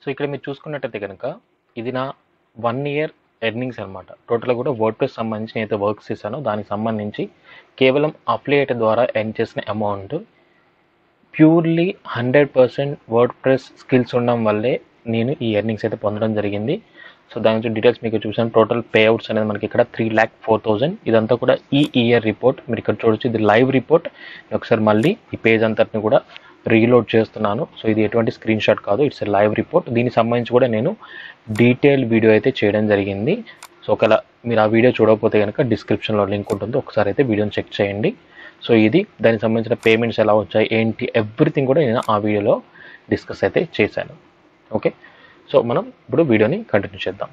So ఇక్కడ మీరు చూసుకున్నట్టయితే కనుక ఇది నా 1 year ఎర్నింగ్స్ అనమాట. టోటల్గా కూడా వర్డ్ప్రెస్ సంబంధించి నేనైతే వర్క్స్ చేశానో దానికి సంబంధించి కేవలం అఫిలియేట్ ద్వారా ఎర్న్ చేసిన అమౌంట్ ప్యూర్లీ 100% వర్డ్ప్రెస్ స్కిల్స్ ఉండడం వల్లే నేను ఈ ఎర్నింగ్స్ అయితే పొందడం జరిగింది. సో దాని నుంచి డీటెయిల్స్ మీకు చూసాను. టోటల్ పేఅవుట్స్ అనేది మనకి ఇక్కడ 3,04,000. ఇదంతా కూడా ఈ ఇయర్ రిపోర్ట్. మీరు ఇక్కడ చూడొచ్చు, ఇది లైవ్ రిపోర్ట్. ఒకసారి మళ్ళీ ఈ పేజ్ అంతటిని కూడా రీలోడ్ చేస్తున్నాను. సో ఇది ఎటువంటి స్క్రీన్ షాట్ కాదు, ఇట్స్ లైవ్ రిపోర్ట్. దీనికి సంబంధించి కూడా నేను డీటెయిల్ వీడియో అయితే చేయడం జరిగింది. సో ఒకవేళ మీరు ఆ వీడియో చూడకపోతే కనుక డిస్క్రిప్షన్లో లింక్ ఉంటుంది, ఒకసారి అయితే వీడియోని చెక్ చేయండి. సో ఇది దానికి సంబంధించిన పేమెంట్స్ ఎలా వచ్చాయి ఏంటి ఎవ్రీథింగ్ కూడా నేను ఆ వీడియోలో డిస్కస్ అయితే చేశాను. ఓకే, సో మనం ఇప్పుడు వీడియోని కంటిన్యూ చేద్దాం.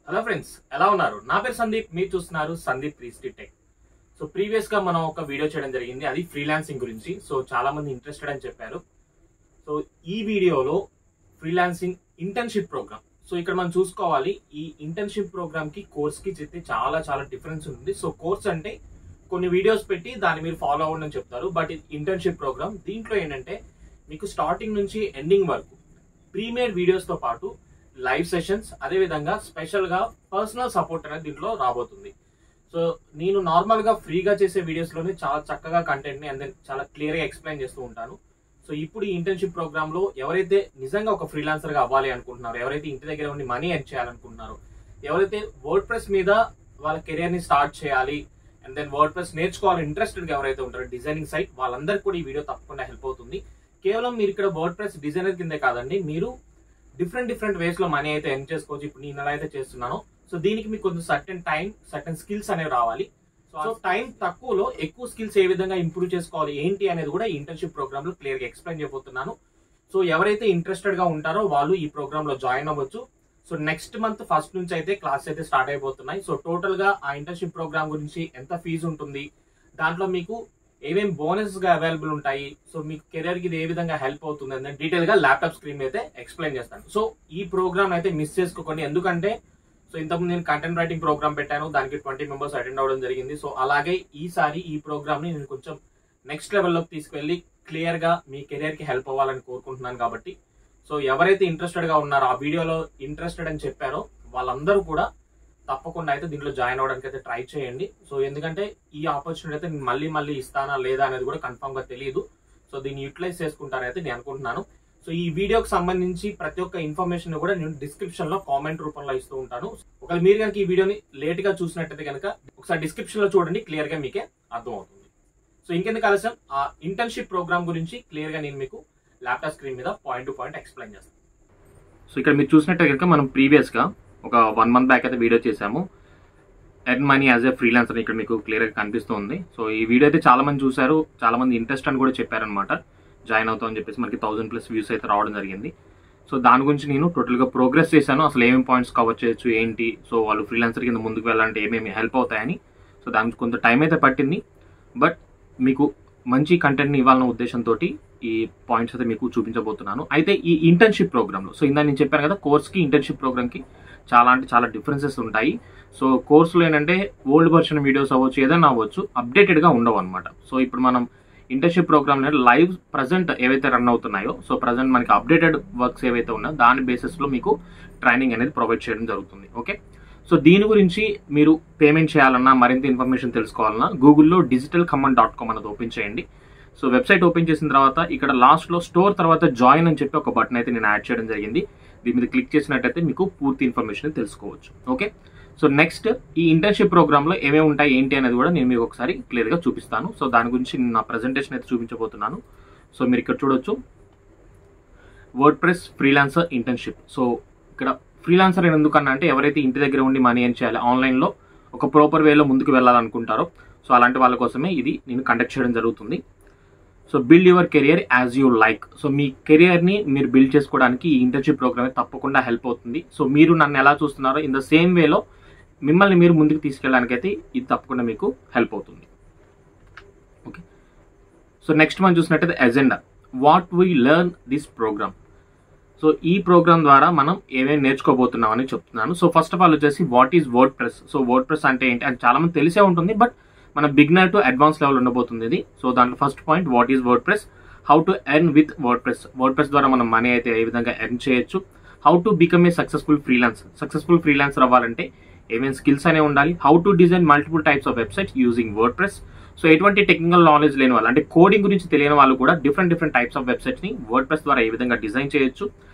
హలో ఫ్రెండ్స్, ఎలా ఉన్నారు? నా పేరు సందీప్, మీరు చూస్తున్నారు సందీప్ 360 టెక్. సో ప్రీవియస్ గా మనం ఒక వీడియో చేయడం జరిగింది, అది ఫ్రీలాన్సింగ్ గురించి. సో చాలా మంది ఇంట్రెస్టెడ్ అని చెప్పారు. సో ఈ వీడియోలో ఫ్రీలాన్సింగ్ ఇంటర్న్షిప్ ప్రోగ్రామ్. సో ఇక్కడ మనం చూసుకోవాలి, ఈ ఇంటర్న్షిప్ ప్రోగ్రామ్ కి కోర్స్ కి చెప్తే చాలా చాలా డిఫరెన్స్ ఉంటుంది. సో కోర్స్ అంటే కొన్ని వీడియోస్ పెట్టి దాన్ని మీరు ఫాలో అవ్వండి అని చెప్తారు. బట్ ఇంటర్న్షిప్ ప్రోగ్రామ్ దీంట్లో ఏంటంటే మీకు స్టార్టింగ్ నుంచి ఎండింగ్ వరకు ప్రీమియర్ వీడియోస్ తో పాటు లైవ్ సెషన్స్, అదే విధంగా స్పెషల్ గా పర్సనల్ సపోర్ట్ అనేది దీంట్లో రాబోతుంది. సో నేను నార్మల్ గా ఫ్రీగా చేసే వీడియోస్ లోనే చాలా చక్కగా కంటెంట్ ని అండ్ చాలా క్లియర్ గా ఎక్స్ప్లెయిన్ చేస్తూ ఉంటాను. సో ఇప్పుడు ఈ ఇంటర్న్షిప్ ప్రోగ్రామ్ లో ఎవరైతే నిజంగా ఒక ఫ్రీలాన్సర్ గా అవ్వాలి అనుకుంటున్నారో, ఎవరైతే ఇంటి దగ్గర ఉండి మనీ ఎర్న్ చేయాలనుకుంటున్నారో, ఎవరైతే వర్డ్ ప్రెస్ మీద వాళ్ళ కెరియర్ ని స్టార్ట్ చేయాలి అండ్ దెన్ వర్డ్ ప్రెస్ నేర్చుకోవాలి ఇంట్రెస్టెడ్ గా ఎవరైతే ఉంటారో డిజైనింగ్ సైట్, వాళ్ళందరికీ కూడా ఈ వీడియో తప్పకుండా హెల్ప్ అవుతుంది. కేవలం మీరు ఇక్కడ వర్డ్ ప్రెస్ డిజైనర్ కిందే కాదండి, మీరు డిఫరెంట్ వేస్ లో మనీ అయితే ఎర్న్ చేసుకోవచ్చు. ఇప్పుడు నేను ఎలా అయితే చేస్తున్నానో, సో దీనికి మీకు కొంచెం సర్టెన్ టైం, సర్టెన్ స్కిల్స్ అనేవి రావాలి. సో టైం తక్కువలో ఎక్కువ స్కిల్స్ ఏ విధంగా ఇంప్రూవ్ చేసుకోవాలి ఏంటి అనేది కూడా ఈ ఇంటర్న్షిప్ ప్రోగ్రామ్ లో క్లియర్ గా ఎక్స్ప్లెయిన్ చేయబోతున్నాను. సో ఎవరైతే ఇంట్రెస్టెడ్ గా ఉంటారో వాళ్ళు ఈ ప్రోగ్రామ్ లో జాయిన్ అవ్వచ్చు. సో నెక్స్ట్ మంత్ ఫస్ట్ నుంచి అయితే క్లాస్ అయితే స్టార్ట్ అయిపోతున్నాయి. సో టోటల్ గా ఆ ఇంటర్న్షిప్ ప్రోగ్రామ్ గురించి ఎంత ఫీజు ఉంటుంది, దాంట్లో మీకు ఏమేమి బోనస్ గా అవైలబుల్ ఉంటాయి, సో మీకు కెరియర్ కి ఇది ఏ విధంగా హెల్ప్ అవుతుంది అని డీటెయిల్ గా ల్యాప్టాప్ స్క్రీన్ అయితే ఎక్స్ప్లెయిన్ చేస్తాను. సో ఈ ప్రోగ్రామ్ అయితే మిస్ చేసుకోకండి, ఎందుకంటే సో ఇంతకుముందు నేను కంటెంట్ రైటింగ్ ప్రోగ్రామ్ పెట్టాను, దానికి 20 మెంబర్స్ అటెండ్ అవ్వడం జరిగింది. సో అలాగే ఈసారి ఈ ప్రోగ్రామ్ ని నేను కొంచెం నెక్స్ట్ లెవెల్లోకి తీసుకెళ్లి క్లియర్ గా మీ కెరియర్ కి హెల్ప్ అవ్వాలని కోరుకుంటున్నాను. కాబట్టి సో ఎవరైతే ఇంట్రెస్టెడ్ గా ఉన్నారో, ఆ వీడియోలో ఇంట్రెస్టెడ్ అని చెప్పారో వాళ్ళందరూ కూడా తప్పకుండా అయితే దీంట్లో జాయిన్ అవ్వడానికి అయితే ట్రై చేయండి. సో ఎందుకంటే ఈ ఆపర్చునిటీ అయితే నేను మళ్ళీ ఇస్తానా లేదా అనేది కూడా కన్ఫర్మ్ గా తెలియదు. సో దీన్ని యూటిలైజ్ చేసుకుంటారైతే నేను అనుకుంటున్నాను. సో ఈ వీడియోకి సంబంధించి ప్రతి ఒక్క ఇన్ఫర్మేషన్ కూడా నేను డిస్క్రిప్షన్ లో కామెంట్ రూపంలో ఇస్తూ ఉంటాను. ఒకవేళ మీరు కనుక ఈ వీడియోని లేట్ గా చూసినట్టయితే కనుక ఒకసారి డిస్క్రిప్షన్ లో చూడండి, క్లియర్ గా మీకే అర్థమవుతుంది. సో ఇంకెందుకు ఆలస్యం, ఆ ఇంటర్న్షిప్ ప్రోగ్రామ్ గురించి క్లియర్ గా నేను మీకు ల్యాప్టాప్ స్క్రీన్ మీద పాయింట్ టు పాయింట్ ఎక్స్ప్లెయిన్ చేస్తాను. సో ఇక్కడ మీరు చూసినట్టే కనుక మనం ప్రీవియస్ గా ఒక 1 month బ్యాక్ అయితే వీడియో చేశాము, earn money as a freelancer. ఇక్కడ మీకు క్లియర్ గా కనిపిస్తుంది. సో ఈ వీడియో అయితే చాలా మంది చూసారు, చాలా మంది ఇంట్రెస్ట్ అని కూడా చెప్పారనమాట, జాయిన్ అవుతామని చెప్పేసి. మనకి 1000+ వ్యూస్ అయితే రావడం జరిగింది. సో దాని గురించి నేను టోటల్గా ప్రోగ్రెస్ చేశాను, అసలు ఏమేమి పాయింట్స్ కవర్ చేయొచ్చు ఏంటి, సో వాళ్ళు ఫ్రీలాన్సర్ కింద ముందుకు వెళ్ళాలంటే ఏమేమి హెల్ప్ అవుతాయని. సో దానికి కొంత టైం అయితే పట్టింది, బట్ మీకు మంచి కంటెంట్ని ఇవ్వాలన్న ఉద్దేశంతో ఈ పాయింట్స్ అయితే మీకు చూపించబోతున్నాను. అయితే ఈ ఇంటర్న్షిప్ ప్రోగ్రామ్లో, సో ఇందా నేను చెప్పాను కదా, కోర్స్కి ఇంటర్న్షిప్ ప్రోగ్రామ్కి చాలా అంటే చాలా డిఫరెన్సెస్ ఉంటాయి. సో కోర్సులో ఏంటంటే ఓల్డ్ వర్షన్ వీడియోస్ అవ్వచ్చు, ఏదైనా అవ్వచ్చు, అప్డేటెడ్గా ఉండవు అనమాట. సో ఇప్పుడు మనం ఇంటర్న్షిప్ ప్రోగ్రామ్ లైవ్ ప్రజెంట్ ఏవైతే రన్ అవుతున్నాయో, సో ప్రజెంట్ మనకి అప్డేటెడ్ వర్క్స్ ఏవైతే ఉన్నాయో దాని బేసిస్లో మీకు ట్రైనింగ్ అనేది ప్రొవైడ్ చేయడం జరుగుతుంది. ఓకే, సో దీని గురించి మీరు పేమెంట్ చేయాలన్నా, మరింత ఇన్ఫర్మేషన్ తెలుసుకోవాలన్నా గూగుల్లో digitalcommand.com అనేది ఓపెన్ చేయండి. సో వెబ్సైట్ ఓపెన్ చేసిన తర్వాత ఇక్కడ లాస్ట్లో స్టోర్ తర్వాత జాయిన్ అని చెప్పి ఒక బటన్ అయితే నేను యాడ్ చేయడం జరిగింది. దీని మీద క్లిక్ చేసినట్టయితే మీకు పూర్తి ఇన్ఫర్మేషన్ తెలుసుకోవచ్చు. ఓకే, సో నెక్స్ట్ ఈ ఇంటర్న్షిప్ ప్రోగ్రామ్లో ఏమేమి ఉంటాయి ఏంటి అనేది కూడా నేను మీకు ఒకసారి క్లియర్గా చూపిస్తాను. సో దాని గురించి నేను నా ప్రజెంటేషన్ అయితే చూపించబోతున్నాను. సో మీరు ఇక్కడ చూడొచ్చు, word press freelancer internship. So ఇక్కడ ఫ్రీలాన్సర్ ఎందుకన్నా అంటే ఎవరైతే ఇంటి దగ్గర ఉండి మనీ ఎర్న్ చేయాలి, ఆన్లైన్లో ఒక ప్రాపర్ వేలో ముందుకు వెళ్ళాలనుకుంటారో, సో అలాంటి వాళ్ళ కోసమే ఇది నేను కండక్ట్ చేయడం జరుగుతుంది. So build your career as you like. So మీ కెరియర్ని మీరు బిల్డ్ చేసుకోవడానికి ఈ ఇంటర్న్షిప్ ప్రోగ్రామ్ తప్పకుండా హెల్ప్ అవుతుంది. సో మీరు నన్ను ఎలా చూస్తున్నారో ఇన్ ద సేమ్ వేలో మిమ్మల్ని మీరు ముందుకు తీసుకెళ్ళడానికి అయితే ఇది తప్పకుండా మీకు హెల్ప్ అవుతుంది. ఓకే, సో నెక్స్ట్ మనం చూసినట్టయితే agenda, what we learn this program. So ఈ ప్రోగ్రామ్ ద్వారా మనం ఏమేమి నేర్చుకోబోతున్నాం అని చెప్తున్నాను. సో ఫస్ట్ ఆఫ్ ఆల్ వచ్చేసి what is WordPress. So WordPress అంటే ఏంటి అని చాలా మంది తెలిసే ఉంటుంది, బట్ మన బిగినర్ టు అడ్వాన్స్ లెవెల్ ఉండబోతుంది ఇది. సో దాంట్లో first point what is word press, how to earn with word press. Word press ద్వారా మనం మనీ అయితే ఏ విధంగా ఎర్న్ చేయొచ్చు, how to become a successful freelancer. Successful freelancer అవ్వాలంటే ఏమేమి స్కిల్స్ అనేవి ఉండాలి, how to design multiple types of websites using word press. So ఎటువంటి టెక్నికల్ నాలెడ్జ్ లేని వాళ్ళు అంటే కోడింగ్ గురించి తెలియని వాళ్ళు కూడా డిఫరెంట్ టైప్స్ ఆఫ్ వెబ్సైట్స్ ని వర్డ్ ప్రెస్ ద్వారా ఏ విధంగా డిజైన్ చేయొచ్చు,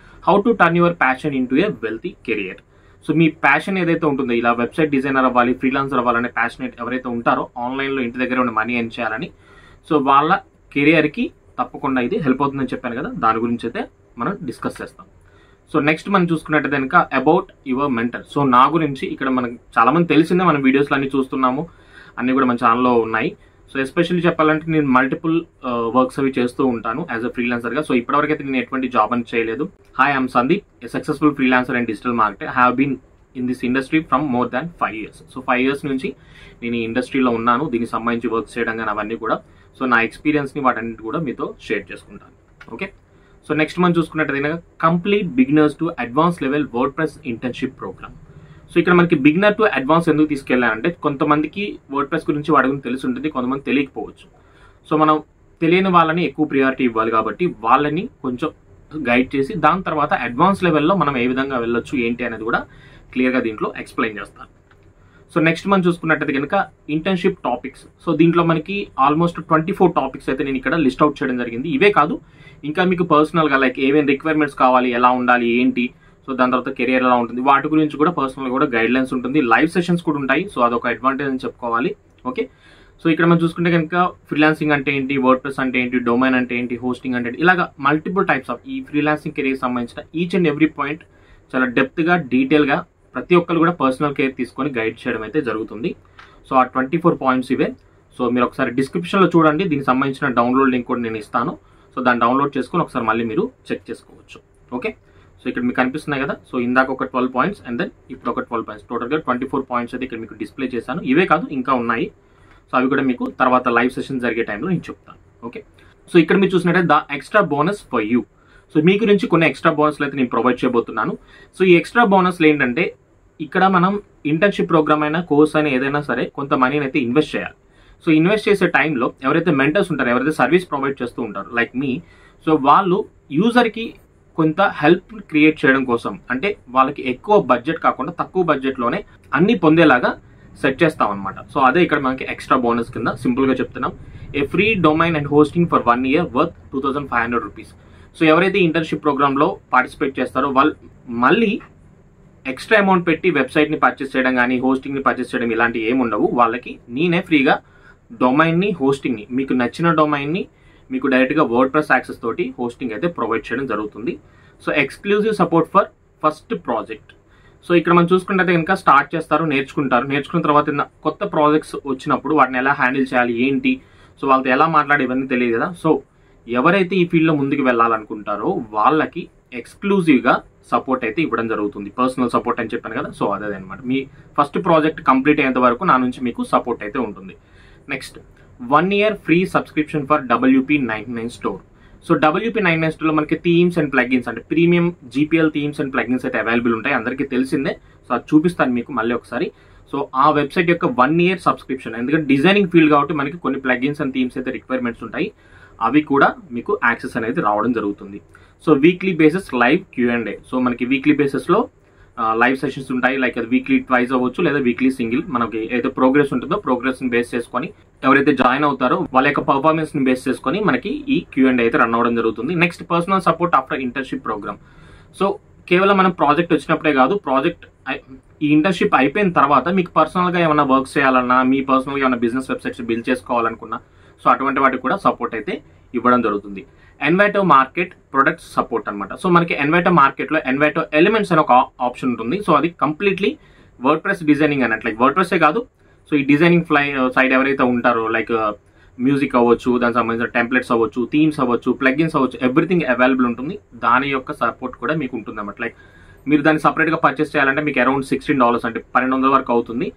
how to turn your passion into A wealthy career. So me passion ఏదైతే ఉంటుందో, ఇలా వెబ్సైట్ డిజైనర్ అవ్వాలి, ఫ్రీలాన్సర్ అవ్వాలనే ప్యాషనేట్ ఎవరైతే ఉంటారో ఆన్లైన్లో ఇంటి దగ్గర ఉండి మనీ ఎర్న్ చేయాలని, సో వాళ్ళ కెరియర్కి తప్పకుండా ఇది హెల్ప్ అవుతుందని చెప్పాను కదా, దాని గురించి అయితే మనం డిస్కస్ చేస్తాం. సో నెక్స్ట్ మనం చూసుకున్నట్టయితే కనుక అబౌట్ యువర్ మెంటర్. సో నా గురించి ఇక్కడ మనకు చాలా మంది తెలిసిందే, మనం వీడియోస్లో అన్ని చూస్తున్నాము, అన్నీ కూడా మన ఛానల్లో ఉన్నాయి. సో ఎస్పెషల్లీ చెప్పాలంటే నేను మల్టిపుల్ వర్క్స్ అవి చేస్తూ ఉంటాను యాజ్ అ ఫ్రీలాన్సర్గా. సో ఇప్పటివరకు అయితే నేను ఎటువంటి జాబ్ అని చేయలేదు. Hi, I'm Sandeep, a successful freelancer and digital marketer. I have been in this industry from more than 5 years. So 5 years నుంచి నేను ఈ ఇండస్ట్రీలో ఉన్నాను, దీనికి సంబంధించి వర్క్ చేయడం కానీ అవన్నీ కూడా. సో నా ఎక్స్పీరియన్స్ని వాటన్నిటి కూడా మీతో షేర్ చేసుకుంటాను. ఓకే, సో నెక్స్ట్ మనం చూసుకున్నట్టయితే complete beginners to advance level WordPress internship program. So ఇక్కడ మనకి బిగినర్ టు అడ్వాన్స్ ఎందుకు తీసుకెళ్ళాలంటే కొంతమందికి వర్డ్ ప్రెస్ గురించి వాడి గురించి తెలిసి ఉంటుంది, కొంతమంది తెలియకపోవచ్చు. సో మనం తెలియని వాళ్ళని ఎక్కువ ప్రియారిటీ ఇవ్వాలి కాబట్టి వాళ్ళని కొంచెం గైడ్ చేసి దాని తర్వాత అడ్వాన్స్ లెవెల్లో మనం ఏ విధంగా వెళ్ళొచ్చు ఏంటి అనేది కూడా క్లియర్గా దీంట్లో ఎక్స్ప్లెయిన్ చేస్తాను. సో నెక్స్ట్ మనం చూసుకున్నట్టయితే కనుక ఇంటర్న్షిప్ టాపిక్స్. సో దీంట్లో మనకి ఆల్మోస్ట్ 24 టాపిక్స్ అయితే నేను ఇక్కడ లిస్ట్ అవుట్ చేయడం జరిగింది. ఇవే కాదు, ఇంకా మీకు పర్సనల్గా లైక్ ఏమేమి రిక్వైర్మెంట్స్ కావాలి, ఎలా ఉండాలి ఏంటి, సో దాని తర్వాత కెరియర్ ఎలా ఉంటుంది, వాటి గురించి కూడా పర్సనల్గా కూడా గైడ్ లైన్స్ ఉంటుంది, లైవ్ సెషన్స్ కూడా ఉంటాయి. సో అదొక అడ్వాంటేజ్ అని చెప్పుకోవాలి. ఓకే, సో ఇక్కడ మనం చూసుకుంటే కనుక ఫ్రీలాన్సింగ్ అంటే ఏంటి, వర్డ్ ప్రెస్ అంటే ఏంటి, డొమైన్ అంటే ఏంటి, హోస్టింగ్ అంటే ఏంటి, ఇలాగా మల్టిపుల్ టైప్స్ ఆఫ్ ఈ ఫ్రీలాన్సింగ్ కెరియర్ సంబంధించిన ఈచ్ అండ్ ఎవ్రీ పాయింట్ చాలా డెప్త్గా డీటెయిల్గా ప్రతి ఒక్కరు కూడా పర్సనల్ కేర్ తీసుకొని గైడ్ చేయడం అయితే జరుగుతుంది. సో ఆ 24 పాయింట్స్ ఇవే. సో మీరు ఒకసారి డిస్క్రిప్షన్లో చూడండి, దీనికి సంబంధించిన డౌన్లోడ్ లింక్ కూడా నేను ఇస్తాను. సో దాన్ని డౌన్లోడ్ చేసుకొని ఒకసారి మళ్ళీ మీరు చెక్ చేసుకోవచ్చు. ఓకే, సో ఇక్కడ మీకు కనిపిస్తున్నాయి కదా. సో ఇందాక ఒక 12 పాయింట్స్ అండ్ దెన్ ఇప్పుడు ఒక 12 పాయింట్స్, టోటల్గా 24 పాయింట్స్ అయితే ఇక్కడ మీకు డిస్ప్లే చేశాను. ఇవే కాదు ఇంకా ఉన్నాయి. సో అవి కూడా మీకు తర్వాత లైవ్ సెషన్ జరిగే టైంలో నేను చెప్తాను. ఓకే, సో ఇక్కడ మీరు చూసినట్టయితే the extra bonus for you. So మీ గురించి కొన్ని ఎక్స్ట్రా బోనస్లు అయితే నేను ప్రొవైడ్ చేయబోతున్నాను. సో ఈ ఎక్స్ట్రా బోనస్లు ఏంటంటే ఇక్కడ మనం ఇంటర్న్షిప్ ప్రోగ్రామ్ అయినా కోర్స్ అయినా ఏదైనా సరే కొంత మనీని అయితే ఇన్వెస్ట్ చేయాలి. సో ఇన్వెస్ట్ చేసే టైంలో ఎవరైతే మెంటర్స్ ఉంటారో, ఎవరైతే సర్వీస్ ప్రొవైడ్ చేస్తూ ఉంటారో లైక్ మీ, సో వాళ్ళు యూజర్కి కొంత హెల్ప్ క్రియేట్ చేయడం కోసం, అంటే వాళ్ళకి ఎక్కువ బడ్జెట్ కాకుండా తక్కువ బడ్జెట్లోనే అన్ని పొందేలాగా సెట్ చేస్తాం అనమాట. సో అదే ఇక్కడ మనకి ఎక్స్ట్రా బోనస్ కింద సింపుల్గా చెప్తున్నాం. A free domain and hosting for 1 year worth 2500 rupees. So ఎవరైతే ఇంటర్న్షిప్ ప్రోగ్రామ్లో పార్టిసిపేట్ చేస్తారో వాళ్ళు మళ్ళీ ఎక్స్ట్రా అమౌంట్ పెట్టి వెబ్సైట్ని పర్చేస్ చేయడం కానీ హోస్టింగ్ని పర్చేస్ చేయడం ఇలాంటివి ఏమి ఉండవు. వాళ్ళకి నేనే ఫ్రీగా డొమైన్ని, హోస్టింగ్ని, మీకు నచ్చిన డొమైన్ని మీకు డైరెక్ట్గా వర్డ్ ప్రెస్ యాక్సెస్ తోటి హోస్టింగ్ అయితే ప్రొవైడ్ చేయడం జరుగుతుంది. So exclusive support for first project. So ఇక్కడ మనం చూసుకుంటే కనుక స్టార్ట్ చేస్తారు, నేర్చుకున్న తర్వాత కొత్త ప్రాజెక్ట్స్ వచ్చినప్పుడు వాటిని ఎలా హ్యాండిల్ చేయాలి ఏంటి, సో వాళ్ళతో ఎలా మాట్లాడి ఇవన్నీ తెలియదు కదా. సో ఎవరైతే ఈ ఫీల్డ్లో ముందుకు వెళ్ళాలనుకుంటారో వాళ్ళకి ఎక్స్క్లూజివ్గా సపోర్ట్ అయితే ఇవ్వడం జరుగుతుంది. పర్సనల్ సపోర్ట్ అని చెప్పాను కదా. సో అదే అనమాట, మీ ఫస్ట్ ప్రాజెక్ట్ కంప్లీట్ అయ్యేంత వరకు నా నుంచి మీకు సపోర్ట్ అయితే ఉంటుంది. Next 1 year free subscription for WP99 store. So WP99 స్టోర్లో మనకి థీమ్స్ అండ్ ప్లగిన్స్ అంటే premium GPL themes and plugins అయితే అవైలబుల్ ఉంటాయి, అందరికీ తెలిసిందే. సో అది చూపిస్తాను మీకు మళ్ళీ ఒకసారి. సో ఆ వెబ్సైట్ యొక్క 1 year సబ్స్క్రిప్షన్, ఎందుకంటే డిజైనింగ్ ఫీల్డ్ కాబట్టి మనకి కొన్ని ప్లగిన్స్ అండ్ థీమ్స్ అయితే రిక్వైర్మెంట్స్ ఉంటాయి, అవి కూడా మీకు యాక్సెస్ అనేది రావడం జరుగుతుంది. So weekly basis live Q&A. So మనకి వీక్లీ బేసిస్లో లైవ్ సెషన్స్ ఉంటాయి, లైక్ అది వీక్లీ ట్వైస్ అవ్వచ్చు లేదా వీక్లీ సింగిల్. మనకి ఏదైతే ప్రోగ్రెస్ ఉంటుందో ప్రోగ్రెస్ని బేస్ చేసుకొని ఎవరైతే జాయిన్ అవుతారో వాళ్ళ యొక్క పర్ఫార్మెన్స్ని బేస్ చేసుకొని మనకి ఈ Q&A అయితే రన్ అవ్వడం జరుగుతుంది. Next personal support after internship program. So కేవలం మనం ప్రాజెక్ట్ వచ్చినప్పుడే కాదు, ప్రాజెక్ట్ ఈ ఇంటర్న్షిప్ అయిపోయిన తర్వాత మీకు పర్సనల్గా ఏమైనా వర్క్ చేయాలన్నా, మీ పర్సనల్గా ఏమైనా బిజినెస్ వెబ్సైట్స్ బిల్డ్ చేసుకోవాలనుకున్నా, సో అటువంటి వాటికి కూడా సపోర్ట్ అయితే ఇవ్వడం జరుగుతుంది. ఎన్వైటో మార్కెట్ ప్రొడక్ట్స్ సపోర్ట్ అనమాట. సో మనకి ఎన్వైటో మార్కెట్లో ఎన్వైటో ఎలిమెంట్స్ అనే ఒక ఆప్షన్ ఉంటుంది. సో అది కంప్లీట్లీ వర్డ్ ప్రెస్ డిజైనింగ్ అన్నట్టు, లైక్ వర్డ్ ప్రెస్సే కాదు, సో ఈ డిజైనింగ్ సైడ్ ఎవరైతే ఉంటారో లైక్ మ్యూజిక్ అవ్వచ్చు, దానికి సంబంధించిన టెంప్లెట్స్ అవ్వచ్చు, థీమ్స్ అవ్వచ్చు, ప్లగిన్స్ అవ్వచ్చు, ఎవ్రీథింగ్ అవైలబుల్ ఉంటుంది. దాని యొక్క సపోర్ట్ కూడా మీకు ఉంటుంది అన్నమాట. లైక్ మీరు దాన్ని సపరేట్గా పర్చేస్ చేయాలంటే మీకు అరౌండ్ $16 అంటే $1200 వరకు అవుతుంది.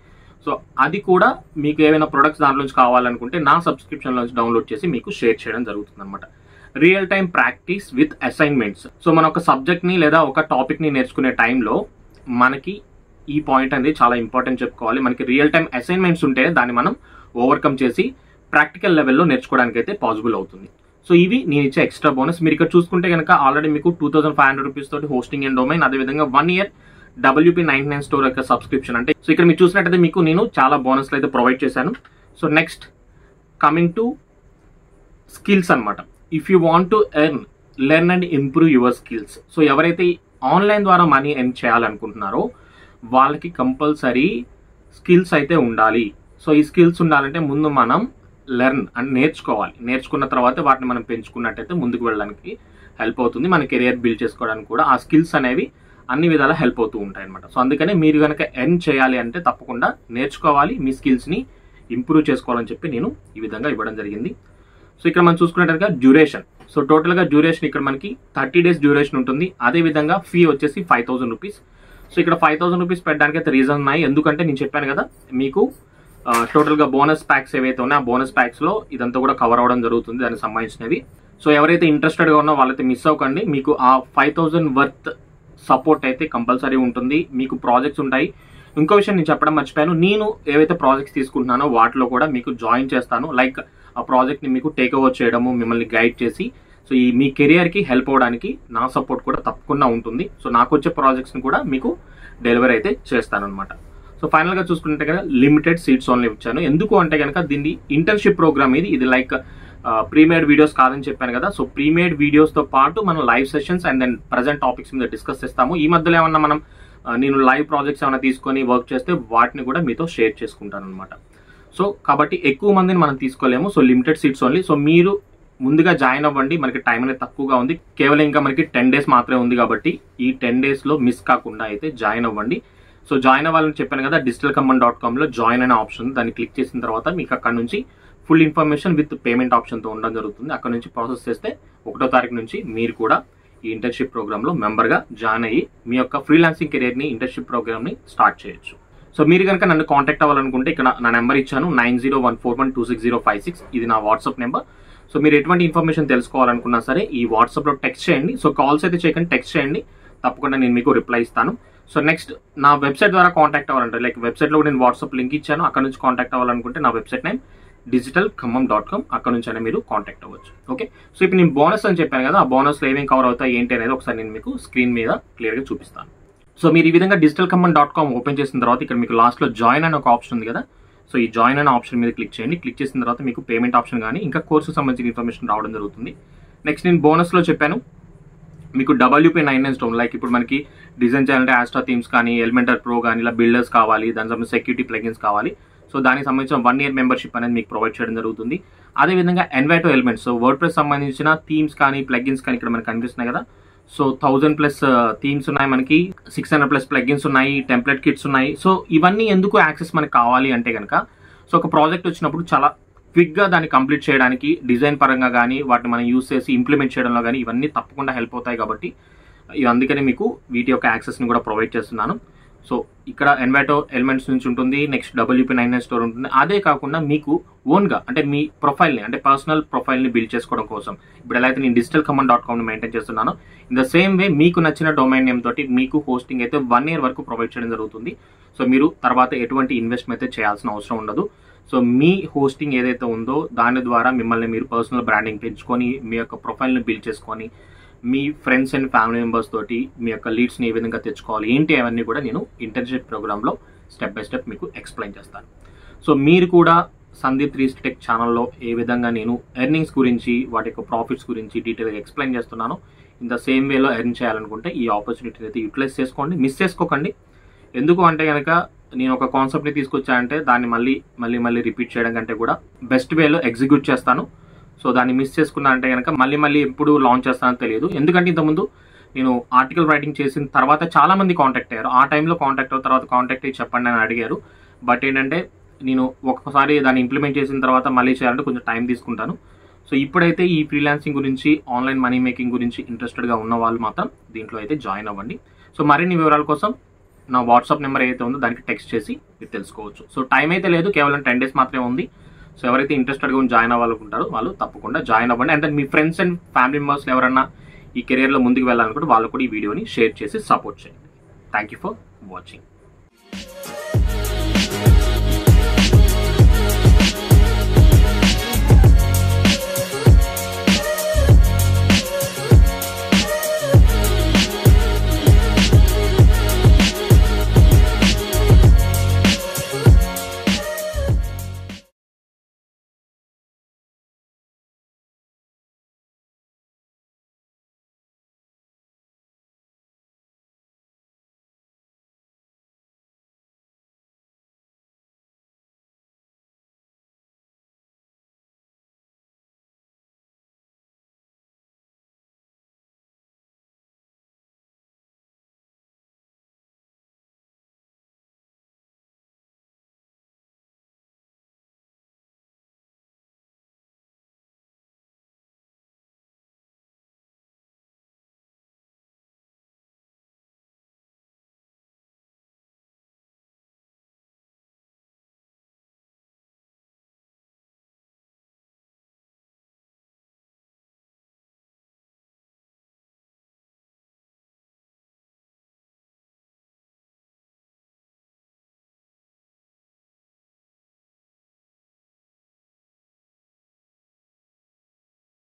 సో అది కూడా మీకు ఏమైనా ప్రొడక్ట్స్ దాంట్లో నుంచి కావాలనుకుంటే నా సబ్స్క్రిప్షన్లో నుంచి డౌన్లోడ్ చేసి మీకు షేర్ చేయడం జరుగుతుంది అనమాట. Real time practice with assignments. So మన ఒక సబ్జెక్ట్ని లేదా ఒక టాపిక్ని నేర్చుకునే టైంలో మనకి ఈ పాయింట్ అనేది చాలా ఇంపార్టెంట్ చెప్పుకోవాలి. మనకి రియల్ టైం అసైన్మెంట్స్ ఉంటే దాన్ని మనం ఓవర్కమ్ చేసి ప్రాక్టికల్ లెవెల్లో నేర్చుకోవడానికి అయితే పాసిబుల్ అవుతుంది. సో ఇవి నేను ఇచ్చే ఎక్స్ట్రా బోనస్. మీరు ఇక్కడ చూసుకుంటే కనుక ఆల్రెడీ మీకు 2500 రూపీస్ తోటి హోస్టింగ్ అండ్ డొమైన్, అదేవిధంగా 1 year WP99 స్టోర్ యొక్క సబ్స్క్రిప్షన్. అంటే సో ఇక్కడ మీరు చూసినట్టయితే మీకు నేను చాలా బోనస్లు అయితే ప్రొవైడ్ చేశాను. So next coming to skills అనమాట. If you want to learn and improve your skills. So ఎవరైతే ఆన్లైన్ ద్వారా మనీ ఎర్న్ చేయాలనుకుంటున్నారో వాళ్ళకి కంపల్సరీ స్కిల్స్ అయితే ఉండాలి. సో ఈ స్కిల్స్ ఉండాలంటే ముందు మనం లెర్న్ అండ్ నేర్చుకోవాలి. నేర్చుకున్న తర్వాత వాటిని మనం పెంచుకున్నట్టయితే ముందుకు వెళ్ళడానికి హెల్ప్ అవుతుంది. మన కెరియర్ బిల్డ్ చేసుకోవడానికి కూడా ఆ స్కిల్స్ అనేవి అన్ని విధాలా హెల్ప్ అవుతూ ఉంటాయి అనమాట. సో అందుకనే మీరు కనుక ఎర్న్ చేయాలి అంటే తప్పకుండా నేర్చుకోవాలి, మీ స్కిల్స్ని ఇంప్రూవ్ చేసుకోవాలని చెప్పి నేను ఈ విధంగా ఇవ్వడం జరిగింది. సో ఇక్కడ మనం చూసుకున్నట్టుగా డ్యూరేషన్. సో టోటల్గా డ్యూరేషన్ ఇక్కడ మనకి 30 days డ్యూరేషన్ ఉంటుంది. అదేవిధంగా ఫీ వచ్చేసి 5000 రూపీస్. సో ఇక్కడ 5000 రూపీస్ పెట్టడానికి అయితే రీజన్ ఉన్నాయి. ఎందుకంటే నేను చెప్పాను కదా మీకు టోటల్గా బోనస్ ప్యాక్స్ ఏవైతే ఉన్నాయో ఆ బోనస్ ప్యాక్స్లో ఇదంతా కూడా కవర్ అవ్వడం జరుగుతుంది దానికి సంబంధించినవి. సో ఎవరైతే ఇంట్రెస్టెడ్గా ఉన్నో వాళ్ళైతే మిస్ అవ్వకండి. మీకు ఆ 5000 వర్త్ సపోర్ట్ అయితే కంపల్సరీ ఉంటుంది. మీకు ప్రాజెక్ట్స్ ఉంటాయి. ఇంకో విషయం నేను చెప్పడం మర్చిపోయాను, నేను ఏవైతే ప్రాజెక్ట్స్ తీసుకుంటున్నానో వాటిలో కూడా మీకు జాయిన్ చేస్తాను. లైక్ ఆ ప్రాజెక్ట్ని మీకు టేక్ ఓవర్ చేయడము, మిమ్మల్ని గైడ్ చేసి సో ఈ మీ కెరియర్కి హెల్ప్ అవ్వడానికి నా సపోర్ట్ కూడా తప్పకుండా ఉంటుంది. సో నాకు వచ్చే ప్రాజెక్ట్స్ని కూడా మీకు డెలివరీ అయితే చేస్తాను అనమాట. సో ఫైనల్గా చూసుకుంటే కనుక లిమిటెడ్ సీట్స్ ఓన్లీ ఇచ్చాను. ఎందుకు అంటే కనుక దీన్ని ఇంటర్న్షిప్ ప్రోగ్రామ్ ఇది లైక్ ప్రీమేడ్ వీడియోస్ కాదని చెప్పాను కదా. సో ప్రీమేడ్ వీడియోస్తో పాటు మనం live sessions and then present topics మీద డిస్కస్ చేస్తాము. ఈ మధ్యలో ఏమన్నా మనం నేను లైవ్ ప్రాజెక్ట్స్ ఏమైనా తీసుకొని వర్క్ చేస్తే వాటిని కూడా మీతో షేర్ చేసుకుంటాను అనమాట. సో కాబట్టి ఎక్కువ మందిని మనం తీసుకోలేము. So limited seats only. So మీరు ముందుగా జాయిన్ అవ్వండి. మనకి టైం అనేది తక్కువగా ఉంది. కేవలం ఇంకా మనకి 10 days మాత్రమే ఉంది కాబట్టి ఈ 10 daysలో మిస్ కాకుండా అయితే జాయిన్ అవ్వండి. సో జాయిన్ అవ్వాలని చెప్పాను కదా, digitalcommand.comలో జాయిన్ అనే ఆప్షన్, దాన్ని క్లిక్ చేసిన తర్వాత మీకు అక్కడ నుంచి ఫుల్ ఇన్ఫర్మేషన్ విత్ పేమెంట్ ఆప్షన్తో ఉండడం జరుగుతుంది. అక్కడ నుంచి ప్రాసెస్ చేస్తే 1వ తారీఖు నుంచి మీరు కూడా ఈ ఇంటర్న్షిప్ ప్రోగ్రామ్లో మెంబర్గా జాయిన్ అయ్యి మీ యొక్క ఫ్రీలాన్సింగ్ కెరియర్ని ఇంటర్న్షిప్ ప్రోగ్రామ్ని స్టార్ట్ చేయొచ్చు. సో మీరు కనుక నన్ను కాంటాక్ట్ అవ్వాలనుకుంటే ఇక్కడ నా నెంబర్ ఇచ్చాను 9014126056. ఇది నా వాట్సాప్ నెంబర్. సో మీరు ఎటువంటి ఇన్ఫర్మేషన్ తెలుసుకోవాలనుకున్నా సరే ఈ వాట్సాప్లో టెక్స్ట్ చేయండి. సో కాల్స్ అయితే చేయకండి, టెక్స్ట్ చేయండి, తప్పకుండా నేను మీకు రిప్లై ఇస్తాను. సో నెక్స్ట్ నా వెబ్సైట్ ద్వారా కాంటాక్ట్ అవ్వాలంటే లైక్ వెబ్సైట్లో నేను వాట్సాప్ లింక్ ఇచ్చాను. అక్కడ నుంచి కాంటాక్ట్ అవ్వాలనుకుంటే నా వెబ్సైట్ నేమ్ digitalcommand.com, అక్కడ నుంచి అయినా మీరు కాంటాక్ట్ అవ్వచ్చు. ఓకే, సో ఇప్పుడు నేను బోనస్ అని చెప్పాను కదా, ఆ బోనస్లో ఏమేమి కవర్ అవుతాయి ఏంటి అనేది ఒకసారి నేను మీకు స్క్రీన్ మీద క్లియర్గా చూపిస్తాను. సో మీరు ఈ విధంగా digitalcommand.com ఓపెన్ చేసిన తర్వాత ఇక్కడ మీకు లాస్ట్లో జాయిన్ అనే ఒక ఆప్షన్ ఉంది కదా. సో ఈ జాయిన్ అనే ఆప్షన్ మీద క్లిక్ చేయండి. క్లిక్ చేసిన తర్వాత మీకు పేమెంట్ ఆప్షన్ కానీ ఇంకా కోర్సుకు సంబంధించిన ఇన్ఫర్మేషన్ రావడం జరుగుతుంది. నెక్స్ట్ నేను బోనస్లో చెప్పాను మీకు WP99 స్టోన్, లైక్ ఇప్పుడు మనకి డిజైన్ చేయాలంటే ఆస్ట్రా థీమ్స్ కానీ ఎలిమెంటర్ ప్రో కానీ ఇలా బిల్డర్స్ కావాలి, దానికి సంబంధించి సెక్యూరిటీ ప్లగిన్స్ కావాలి. సో దానికి సంబంధించిన 1 year మెంబర్షిప్ అనేది మీకు ప్రొవైడ్ చేయడం జరుగుతుంది. అదేవిధంగా ఎన్వైటో ఎలిమెంట్స్, సో వర్డ్ప్రెస్ సంబంధించిన థీమ్స్ కానీ ప్లగిన్స్ కానీ ఇక్కడ మనకు కనిపిస్తున్నాయి కదా. సో 1000+ థీమ్స్ ఉన్నాయి, మనకి 600+ ప్లగిన్స్ ఉన్నాయి, టెంప్లెట్ కిట్స్ ఉన్నాయి. సో ఇవన్నీ ఎందుకు యాక్సెస్ మనకు కావాలి అంటే కనుక సో ఒక ప్రాజెక్ట్ వచ్చినప్పుడు చాలా క్విక్గా దాన్ని కంప్లీట్ చేయడానికి డిజైన్ పరంగా కానీ వాటిని మనం యూస్ చేసి ఇంప్లిమెంట్ చేయడంలో కానీ ఇవన్నీ తప్పకుండా హెల్ప్ అవుతాయి. కాబట్టి అందుకని మీకు వీటి యొక్క యాక్సెస్ని కూడా ప్రొవైడ్ చేస్తున్నాను. సో ఇక్కడ ఎన్వైటో ఎలిమెంట్స్ నుంచి ఉంటుంది, నెక్స్ట్ WP99 స్టోర్ ఉంటుంది. అదే కాకుండా మీకు ఓన్గా అంటే మీ ప్రొఫైల్ని అంటే పర్సనల్ ప్రొఫైల్ని బిల్డ్ చేసుకోవడం కోసం ఇప్పుడు ఎలా అయితే నేను digitalcommand.com మెయింటైన్ చేస్తున్నానో ఇన్ ద సేమ్ వే మీకు నచ్చిన డొమైన్ నేమ్ తోటి మీకు హోస్టింగ్ అయితే 1 year వరకు ప్రొవైడ్ చేయడం జరుగుతుంది. సో మీరు తర్వాత ఎటువంటి ఇన్వెస్ట్మెంట్ అయితే చేయాల్సిన అవసరం ఉండదు. సో మీ హోస్టింగ్ ఏదైతే ఉందో దాని ద్వారా మిమ్మల్ని మీరు పర్సనల్ బ్రాండింగ్ పెంచుకొని మీ యొక్క ప్రొఫైల్ని బిల్డ్ చేసుకొని మీ ఫ్రెండ్స్ అండ్ ఫ్యామిలీ మెంబర్స్ తోటి మీ యొక్క లీడ్స్ని ఏ విధంగా తెచ్చుకోవాలి ఏంటి అవన్నీ కూడా నేను ఇంటర్న్షిప్ ప్రోగ్రాంలో స్టెప్ బై స్టెప్ మీకు ఎక్స్ప్లెయిన్ చేస్తాను. సో మీరు కూడా సందీప్ 360 టెక్ ఛానల్లో ఏ విధంగా నేను ఎర్నింగ్స్ గురించి వాటి యొక్క ప్రాఫిట్స్ గురించి డీటెయిల్గా ఎక్స్ప్లెయిన్ చేస్తున్నాను ఇన్ ద సేమ్ వేలో ఎర్న్ చేయాలనుకుంటే ఈ ఆపర్చునిటీని అయితే యూటిలైజ్ చేసుకోండి, మిస్ చేసుకోకండి. ఎందుకు అంటే కనుక నేను ఒక కాన్సెప్ట్ని తీసుకొచ్చానంటే దాన్ని మళ్ళీ రిపీట్ చేయడం కంటే కూడా బెస్ట్ వేలో ఎగ్జిక్యూట్ చేస్తాను. సో దాన్ని మిస్ చేసుకున్నా అంటే కనుక మళ్ళీ ఎప్పుడు లాంచ్ చేస్తానో తెలియదు. ఎందుకంటే ఇంతకుముందు నేను ఆర్టికల్ రైటింగ్ చేసిన తర్వాత చాలామంది కాంటాక్ట్ అయ్యారు. ఆ టైంలో కాంటాక్ట్ అయిన తర్వాత కాంటాక్ట్ అయ్యి చెప్పండి అని అడిగారు. బట్ ఏంటంటే నేను ఒక్కసారి దాన్ని ఇంప్లిమెంట్ చేసిన తర్వాత మళ్ళీ చేయాలంటే కొంచెం టైం తీసుకుంటాను. సో ఇప్పుడైతే ఈ ఫ్రీలాన్సింగ్ గురించి ఆన్లైన్ మనీ మేకింగ్ గురించి ఇంట్రెస్టెడ్గా ఉన్న వాళ్ళు మాత్రం దీంట్లో అయితే జాయిన్ అవ్వండి. సో మరిన్ని వివరాల కోసం నా వాట్సాప్ నెంబర్ ఏదైతే ఉందో దానికి టెక్స్ట్ చేసి మీరు తెలుసుకోవచ్చు. సో టైం అయితే లేదు, కేవలం 10 days మాత్రమే ఉంది. సో ఎవరైతే ఇంట్రెస్టెడ్గా జాయిన్ అవ్వాలనుకుంటారో వాళ్ళు తప్పకుండా జాయిన్ అవ్వండి. And me friends and family members ఎవరన్నా ఈ కెరియర్లో ముందుకు వెళ్ళాలనుకుంటే వాళ్ళు కూడా ఈ వీడియోని షేర్ చేసి సపోర్ట్ చేయండి. Thank you for watching.